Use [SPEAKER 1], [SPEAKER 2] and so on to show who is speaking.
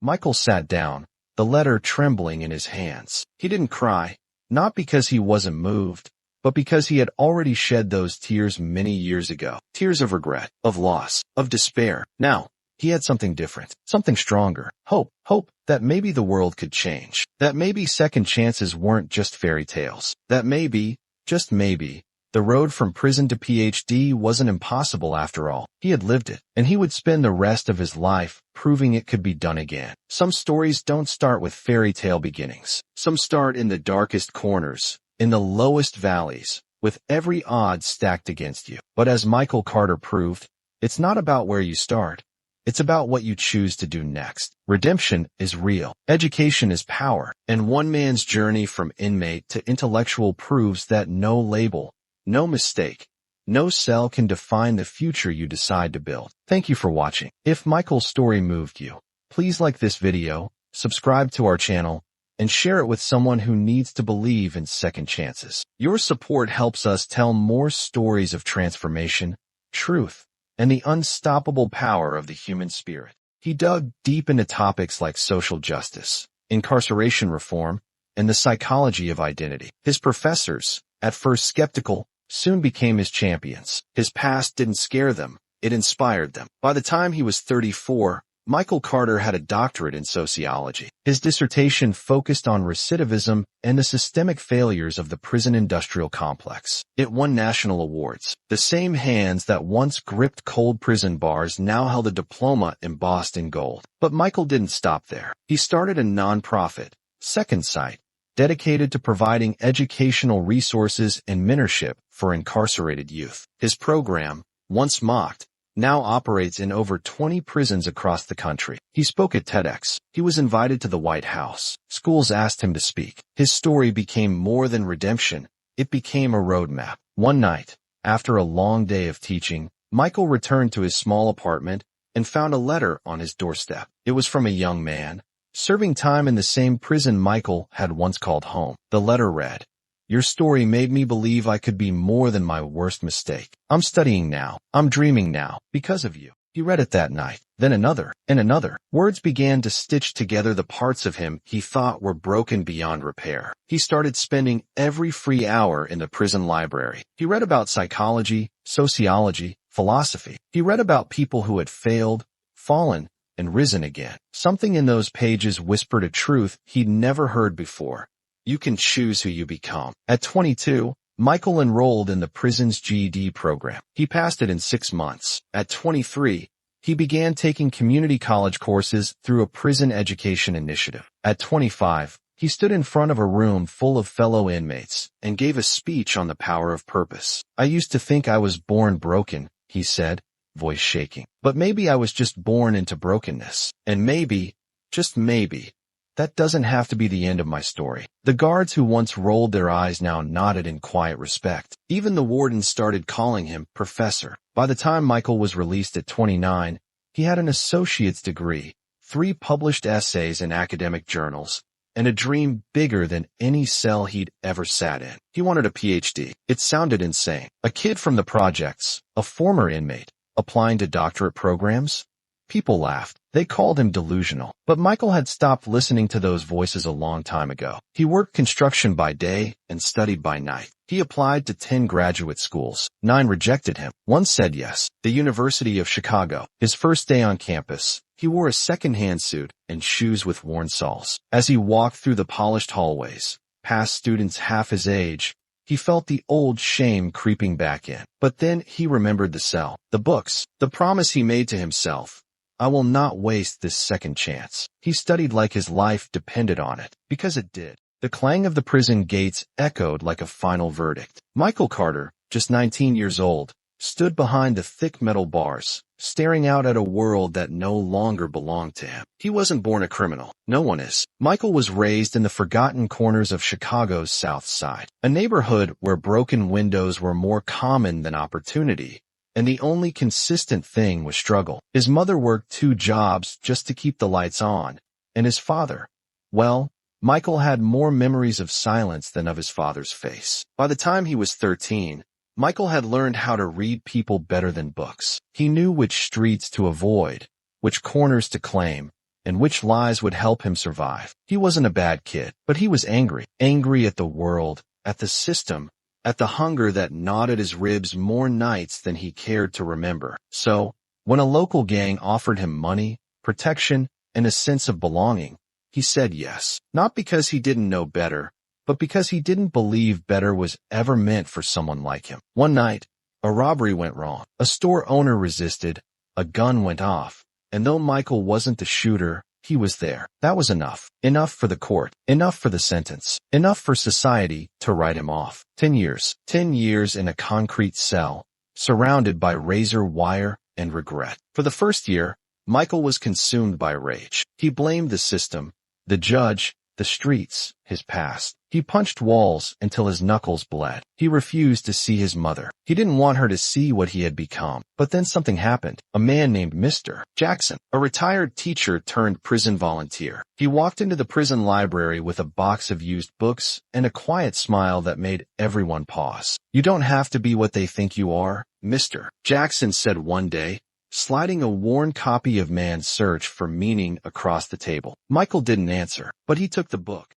[SPEAKER 1] Michael sat down, the letter trembling in his hands. He didn't cry, not because he wasn't moved, but because he had already shed those tears many years ago. Tears of regret, of loss, of despair. Now, he had something different, something stronger. Hope that maybe the world could change. That maybe second chances weren't just fairy tales. That maybe, just maybe, the road from prison to PhD wasn't impossible after all. He had lived it, and he would spend the rest of his life proving it could be done again. Some stories don't start with fairy tale beginnings. Some start in the darkest corners, in the lowest valleys, with every odd stacked against you. But as Michael Carter proved, it's not about where you start. It's about what you choose to do next. Redemption is real. Education is power. And one man's journey from inmate to intellectual proves that no label, no mistake, no cell can define the future you decide to build. Thank you for watching. If Michael's story moved you, please like this video, subscribe to our channel, and share it with someone who needs to believe in second chances. Your support helps us tell more stories of transformation, truth, and the unstoppable power of the human spirit. He dug deep into topics like social justice, incarceration reform, and the psychology of identity. His professors, at first skeptical, soon became his champions. His past didn't scare them, it inspired them. By the time he was 34, Michael Carter had a doctorate in sociology. His dissertation focused on recidivism and the systemic failures of the prison industrial complex. It won national awards. The same hands that once gripped cold prison bars now held a diploma embossed in gold. But Michael didn't stop there. He started a nonprofit, Second Sight, dedicated to providing educational resources and mentorship for incarcerated youth. His program, once mocked, now operates in over 20 prisons across the country. He spoke at TEDx. He was invited to the White House. Schools asked him to speak. His story became more than redemption. It became a roadmap. One night, after a long day of teaching, Michael returned to his small apartment and found a letter on his doorstep. It was from a young man, serving time in the same prison Michael had once called home. The letter read, "Your story made me believe I could be more than my worst mistake. I'm studying now. I'm dreaming now, because of you." He read it that night, then another, and another. Words began to stitch together the parts of him he thought were broken beyond repair. He started spending every free hour in the prison library. He read about psychology, sociology, philosophy. He read about people who had failed, fallen, and risen again. Something in those pages whispered a truth he'd never heard before. You can choose who you become. At 22, Michael enrolled in the prison's GED program. He passed it in 6 months. At 23, he began taking community college courses through a prison education initiative. At 25, he stood in front of a room full of fellow inmates and gave a speech on the power of purpose. "I used to think I was born broken," he said, voice shaking. "But maybe I was just born into brokenness. And maybe, just maybe, that doesn't have to be the end of my story." The guards who once rolled their eyes now nodded in quiet respect. Even the warden started calling him Professor. By the time Michael was released at 29, he had an associate's degree, 3 published essays in academic journals, and a dream bigger than any cell he'd ever sat in. He wanted a PhD. It sounded insane. A kid from the projects, a former inmate, applying to doctorate programs? People laughed. They called him delusional. But Michael had stopped listening to those voices a long time ago. He worked construction by day and studied by night. He applied to 10 graduate schools. 9 rejected him. 1 said yes. The University of Chicago. His first day on campus, he wore a second-hand suit and shoes with worn soles. As he walked through the polished hallways, past students half his age, he felt the old shame creeping back in. But then he remembered the cell, the books, the promise he made to himself. "I will not waste this second chance." He studied like his life depended on it, because it did. The clang of the prison gates echoed like a final verdict. Michael Carter, just 19 years old, stood behind the thick metal bars, staring out at a world that no longer belonged to him. He wasn't born a criminal. No one is. Michael was raised in the forgotten corners of Chicago's South Side, a neighborhood where broken windows were more common than opportunity, and the only consistent thing was struggle. His mother worked 2 jobs just to keep the lights on, and his father, well, Michael had more memories of silence than of his father's face. By the time he was 13, Michael had learned how to read people better than books. He knew which streets to avoid, which corners to claim, and which lies would help him survive. He wasn't a bad kid, but he was angry. Angry at the world, at the system, at the hunger that gnawed at his ribs more nights than he cared to remember. So, when a local gang offered him money, protection, and a sense of belonging, he said yes. Not because he didn't know better, but because he didn't believe better was ever meant for someone like him. One night, a robbery went wrong. A store owner resisted, a gun went off, and though Michael wasn't the shooter, he was there. That was enough. Enough for the court. Enough for the sentence. Enough for society to write him off. 10 years. 10 years in a concrete cell, surrounded by razor wire and regret. For the first year, Michael was consumed by rage. He blamed the system, the judge, the streets, his past. He punched walls until his knuckles bled. He refused to see his mother. He didn't want her to see what he had become. But then something happened. A man named Mr. Jackson, a retired teacher turned prison volunteer. He walked into the prison library with a box of used books and a quiet smile that made everyone pause. "You don't have to be what they think you are, Mr. Jackson said one day, sliding a worn copy of Man's Search for Meaning across the table. Michael didn't answer, but he took the book.